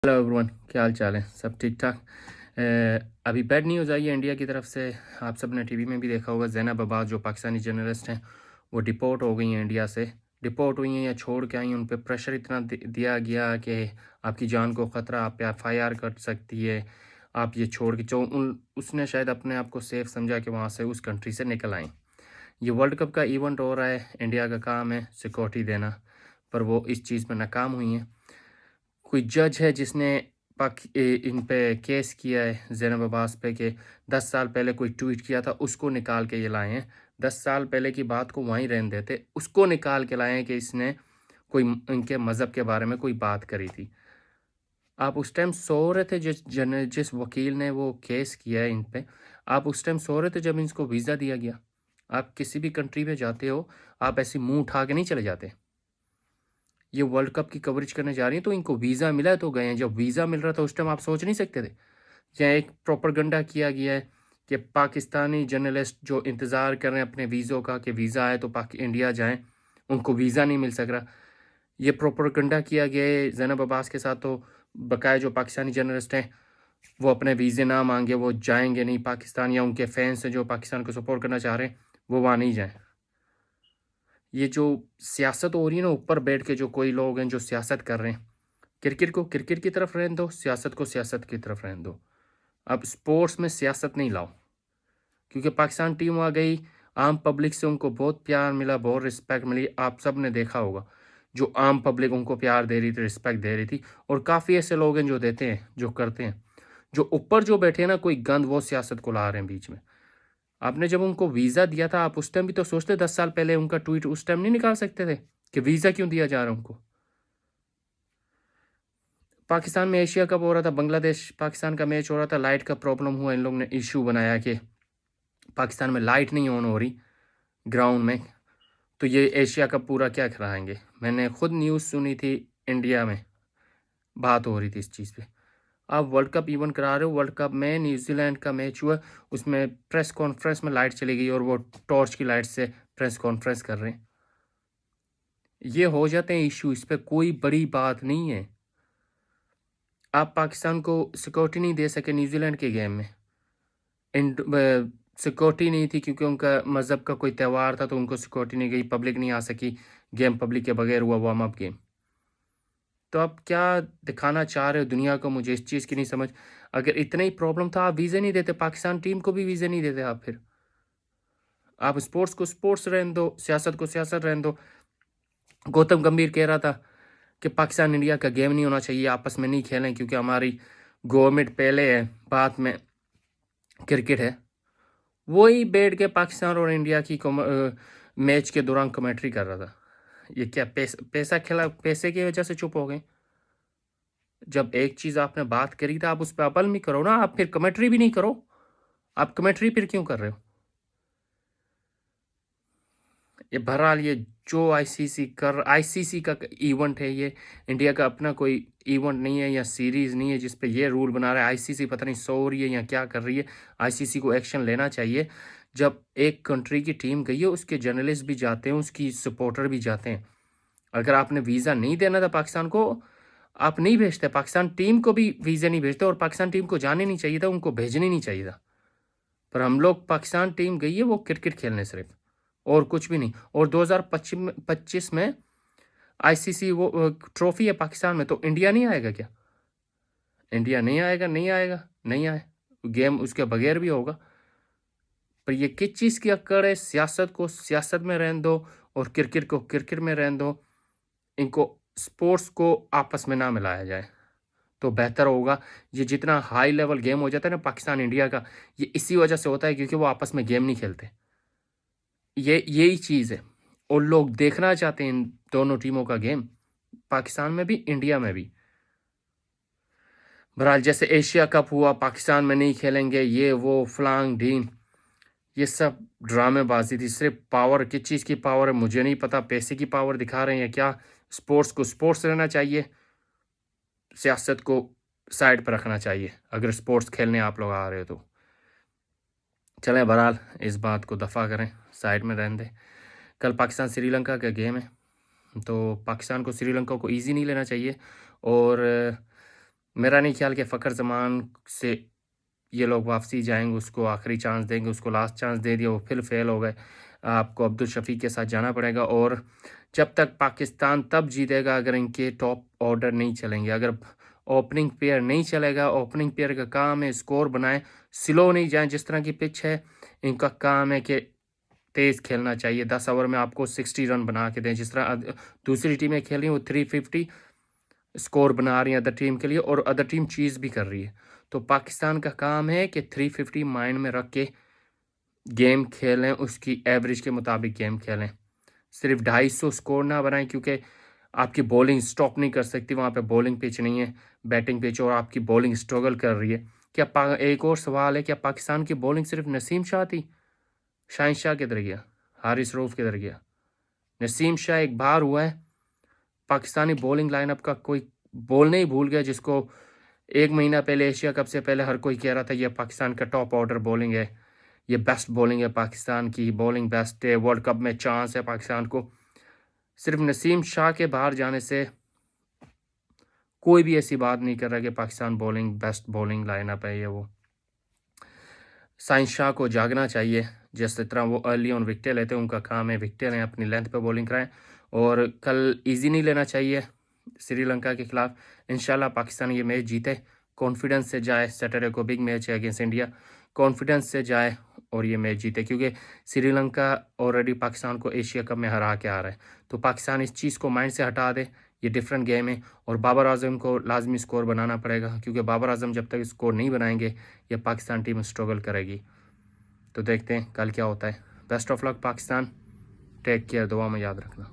Hello everyone, क्या हाल चाल है? सब ठीक ठाक। अभी बैड न्यूज़ आई है इंडिया की तरफ से। आप सब ने टीवी में भी देखा होगा। ज़ैनब अब्बास जो पाकिस्तानी जर्नलिस्ट हैं वो डिपोर्ट हो गई हैं इंडिया से। डिपोर्ट हुई हैं या छोड़ के आई हैं, उन पर प्रेशर इतना दिया गया कि आपकी जान को ख़तरा, आप पे FIR कर सकती है, आप ये छोड़ के उसने शायद अपने आप को सेफ समझा कि वहाँ से उस कंट्री से निकल आएँ। ये वर्ल्ड कप का इवेंट हो रहा है, इंडिया का काम है सिक्योरिटी देना, पर वो इस चीज़ में नाकाम हुई हैं। कोई जज है जिसने इन पे केस किया है ज़ैनब अब्बास पे कि 10 साल पहले कोई ट्वीट किया था, उसको निकाल के ये लाए हैं। 10 साल पहले की बात को वहीं रहने देते, उसको निकाल के लाए हैं कि इसने कोई इनके मज़हब के बारे में कोई बात करी थी। आप उस टाइम सो रहे थे जिस वकील ने वो केस किया है इन पे, आप उस टाइम सो रहे थे जब इसको वीज़ा दिया गया। आप किसी भी कंट्री में जाते हो, आप ऐसे मुँह उठा के नहीं चले जाते। ये वर्ल्ड कप की कवरेज करने जा रही हैं तो इनको वीज़ा मिला है तो गए हैं। जब वीज़ा मिल रहा था उस टाइम आप सोच नहीं सकते थे? या एक प्रोपेगेंडा किया गया है कि पाकिस्तानी जर्नलिस्ट जो इंतज़ार कर रहे हैं अपने वीज़ों का कि वीज़ा आए तो इंडिया जाएं, उनको वीज़ा नहीं मिल सक रहा। ये प्रोपेगेंडा किया गया है ज़ैनब अब्बास के साथ। तो बकाया जो पाकिस्तानी जर्नलिस्ट हैं वो अपने वीज़े ना मांगे वो जाएंगे नहीं पाकिस्तान, या उनके फैंस हैं जो पाकिस्तान को सपोर्ट करना चाह रहे हैं वो वहाँ नहीं जाएँ। ये जो सियासत हो रही है ना, ऊपर बैठ के जो कोई लोग हैं जो सियासत कर रहे हैं, क्रिकेट को क्रिकेट की तरफ रहने दो, सियासत को सियासत की तरफ रहने दो। अब स्पोर्ट्स में सियासत नहीं लाओ, क्योंकि पाकिस्तान टीम आ गई, आम पब्लिक से उनको बहुत प्यार मिला, बहुत रिस्पेक्ट मिली। आप सब ने देखा होगा जो आम पब्लिक उनको प्यार दे रही थी, रिस्पेक्ट दे रही थी। और काफ़ी ऐसे लोग हैं जो देते हैं, जो करते हैं। जो ऊपर जो बैठे हैं ना कोई गंद, वो सियासत को ला रहे हैं बीच में। आपने जब उनको वीज़ा दिया था, आप उस टाइम भी तो सोचते 10 साल पहले उनका ट्वीट उस टाइम नहीं निकाल सकते थे कि वीज़ा क्यों दिया जा रहा है उनको। पाकिस्तान में एशिया कप हो रहा था, बांग्लादेश पाकिस्तान का मैच हो रहा था, लाइट का प्रॉब्लम हुआ, इन लोगों ने इशू बनाया कि पाकिस्तान में लाइट नहीं ऑन हो रही ग्राउंड में, तो ये एशिया कप पूरा क्या कराएंगे। मैंने खुद न्यूज़ सुनी थी, इंडिया में बात हो रही थी इस चीज़ पे। आप वर्ल्ड कप इवन करा रहे हो, वर्ल्ड कप में न्यूजीलैंड का मैच हुआ, उसमें प्रेस कॉन्फ्रेंस में लाइट चली गई और वो टॉर्च की लाइट से प्रेस कॉन्फ्रेंस कर रहे हैं। ये हो जाते हैं इशू, इस पर कोई बड़ी बात नहीं है। आप पाकिस्तान को सिक्योरिटी नहीं दे सके न्यूजीलैंड के गेम में, सिक्योरिटी नहीं थी क्योंकि उनका मज़हब का कोई त्यौहार था तो उनको सिक्योरिटी नहीं गई, पब्लिक नहीं आ सकी, गेम पब्लिक के बगैर हुआ, वार्म अप गेम। तो आप क्या दिखाना चाह रहे हो दुनिया को, मुझे इस चीज़ की नहीं समझ। अगर इतना ही प्रॉब्लम था, आप वीज़े नहीं देते, पाकिस्तान टीम को भी वीज़े नहीं देते आप। फिर आप स्पोर्ट्स को स्पोर्ट्स रहने दो, सियासत को सियासत रहने दो। गौतम गंभीर कह रहा था कि पाकिस्तान इंडिया का गेम नहीं होना चाहिए, आपस में नहीं खेलें क्योंकि हमारी गवर्नमेंट पहले है, बाद में क्रिकेट है। वही बैठ के पाकिस्तान और इंडिया की मैच के दौरान कमेंट्री कर रहा था। ये क्या पैसा खिला, पैसे की वजह से चुप हो गए? जब एक चीज़ आपने बात करी था आप उस पर अमल भी करो ना, आप फिर कमेंट्री भी नहीं करो। आप कमेंट्री फिर क्यों कर रहे हो? ये बहरहाल ये जो आईसीसी का इवेंट है, ये इंडिया का अपना कोई इवेंट नहीं है या सीरीज़ नहीं है जिस पे ये रूल बना रहा है। आईसीसी पता नहीं सो रही है या क्या कर रही है। आईसीसी को एक्शन लेना चाहिए। जब एक कंट्री की टीम गई है, उसके जर्नलिस्ट भी जाते हैं, उसकी सपोर्टर भी जाते हैं। अगर आपने वीज़ा नहीं देना था पाकिस्तान को, आप नहीं भेजते, पाकिस्तान टीम को भी वीज़ा नहीं भेजते, और पाकिस्तान टीम को जाने नहीं चाहिए था, उनको भेजने नहीं चाहिए था। पर हम लोग, पाकिस्तान टीम गई है वो क्रिकेट खेलने सिर्फ, और कुछ भी नहीं। और 2025 में आईसीसी वो ट्रॉफी है पाकिस्तान में, तो इंडिया नहीं आएगा क्या? इंडिया नहीं आएगा, नहीं आएगा, नहीं आए, गेम उसके बगैर भी होगा। पर ये किस चीज़ की अक्कड़ है? सियासत को सियासत में रहने दो और क्रिकेट को क्रिकेट में रहने दो। इनको स्पोर्ट्स को आपस में ना मिलाया जाए तो बेहतर होगा। ये जितना हाई लेवल गेम हो जाता है ना पाकिस्तान इंडिया का, ये इसी वजह से होता है क्योंकि वो आपस में गेम नहीं खेलते। ये यही चीज़ है, और लोग देखना चाहते हैं इन दोनों टीमों का गेम, पाकिस्तान में भी इंडिया में भी। बहरहाल जैसे एशिया कप हुआ, पाकिस्तान में नहीं खेलेंगे, ये वो फलांग ढींग, ये सब ड्रामेबाजी थी। सिर्फ पावर, किस चीज़ की पावर है मुझे नहीं पता, पैसे की पावर दिखा रहे हैं क्या? स्पोर्ट्स को स्पोर्ट्स रहना चाहिए, सियासत को साइड पर रखना चाहिए अगर स्पोर्ट्स खेलने आप लोग आ रहे हो तो। चलें, बहरहाल इस बात को दफ़ा करें, साइड में रहने दें। कल पाकिस्तान श्रीलंका का गेम है, तो पाकिस्तान को श्रीलंका को इजी नहीं लेना चाहिए। और मेरा नहीं ख्याल कि फ़खर ज़मान से ये लोग वापसी जाएँगे, उसको आखिरी चांस देंगे, उसको लास्ट चांस दे दिया, वो फिर फेल हो गए। आपको अब्दुल शफ़ीक के साथ जाना पड़ेगा और जब तक पाकिस्तान तब जीतेगा अगर इनके टॉप ऑर्डर नहीं चलेंगे। अगर ओपनिंग पेयर नहीं चलेगा, ओपनिंग पेयर का काम है स्कोर बनाएँ, स्लो नहीं जाएँ। जिस तरह की पिच है, इनका काम है कि तेज़ खेलना चाहिए। 10 ओवर में आपको 60 रन बना के दें। जिस तरह दूसरी टीमें खेल रही हैं, वो 350 स्कोर बना रही है अदर टीम के लिए और अदर टीम चीज़ भी कर रही है। तो पाकिस्तान का काम है कि 350 माइंड में रख के गेम खेलें, उसकी एवरेज के मुताबिक गेम खेलें। सिर्फ 250 स्कोर ना बनाएं क्योंकि आपकी बॉलिंग स्टॉप नहीं कर सकती, वहाँ पे बॉलिंग पिच नहीं है, बैटिंग पिच और आपकी बॉलिंग स्ट्रगल कर रही है। एक और सवाल है, क्या पाकिस्तान की बॉलिंग सिर्फ नसीम शाह थी? शाहिन शाह किधर गया? हारिस रऊफ किधर गया? नसीम शाह एक बार हुआ है, पाकिस्तानी बॉलिंग लाइनअप का कोई बोलने ही भूल गया, जिसको 1 महीना पहले एशिया कप से पहले हर कोई कह रहा था ये पाकिस्तान का टॉप ऑर्डर बॉलिंग है, ये बेस्ट बॉलिंग है, पाकिस्तान की बॉलिंग बेस्ट है, वर्ल्ड कप में चांस है पाकिस्तान को। सिर्फ नसीम शाह के बाहर जाने से कोई भी ऐसी बात नहीं कर रहा कि Pakistan bowling best bowling lineup है ये वो। साइंस शाह को जागना चाहिए, जिस तरह वो अर्ली ऑन विकेटें लेते हैं, उनका काम है विकेटें लें, अपनी लेंथ पे बॉलिंग कराएं और कल इजी नहीं लेना चाहिए श्रीलंका के खिलाफ। इंशाल्लाह पाकिस्तान ये मैच जीते, कॉन्फिडेंस से जाए। सैटरडे को बिग मैच है अगेंस्ट इंडिया, कॉन्फिडेंस से जाए और ये मैच जीते क्योंकि श्रीलंका ऑलरेडी पाकिस्तान को एशिया कप में हरा के आ रहा है। तो पाकिस्तान इस चीज़ को माइंड से हटा दे, ये डिफरेंट गेम है और बाबर आजम को लाजमी स्कोर बनाना पड़ेगा क्योंकि बाबर आजम जब तक स्कोर नहीं बनाएंगे ये पाकिस्तान टीम स्ट्रगल करेगी। तो देखते हैं कल क्या होता है। Best of luck Pakistan, take care, दुआ में याद रखना।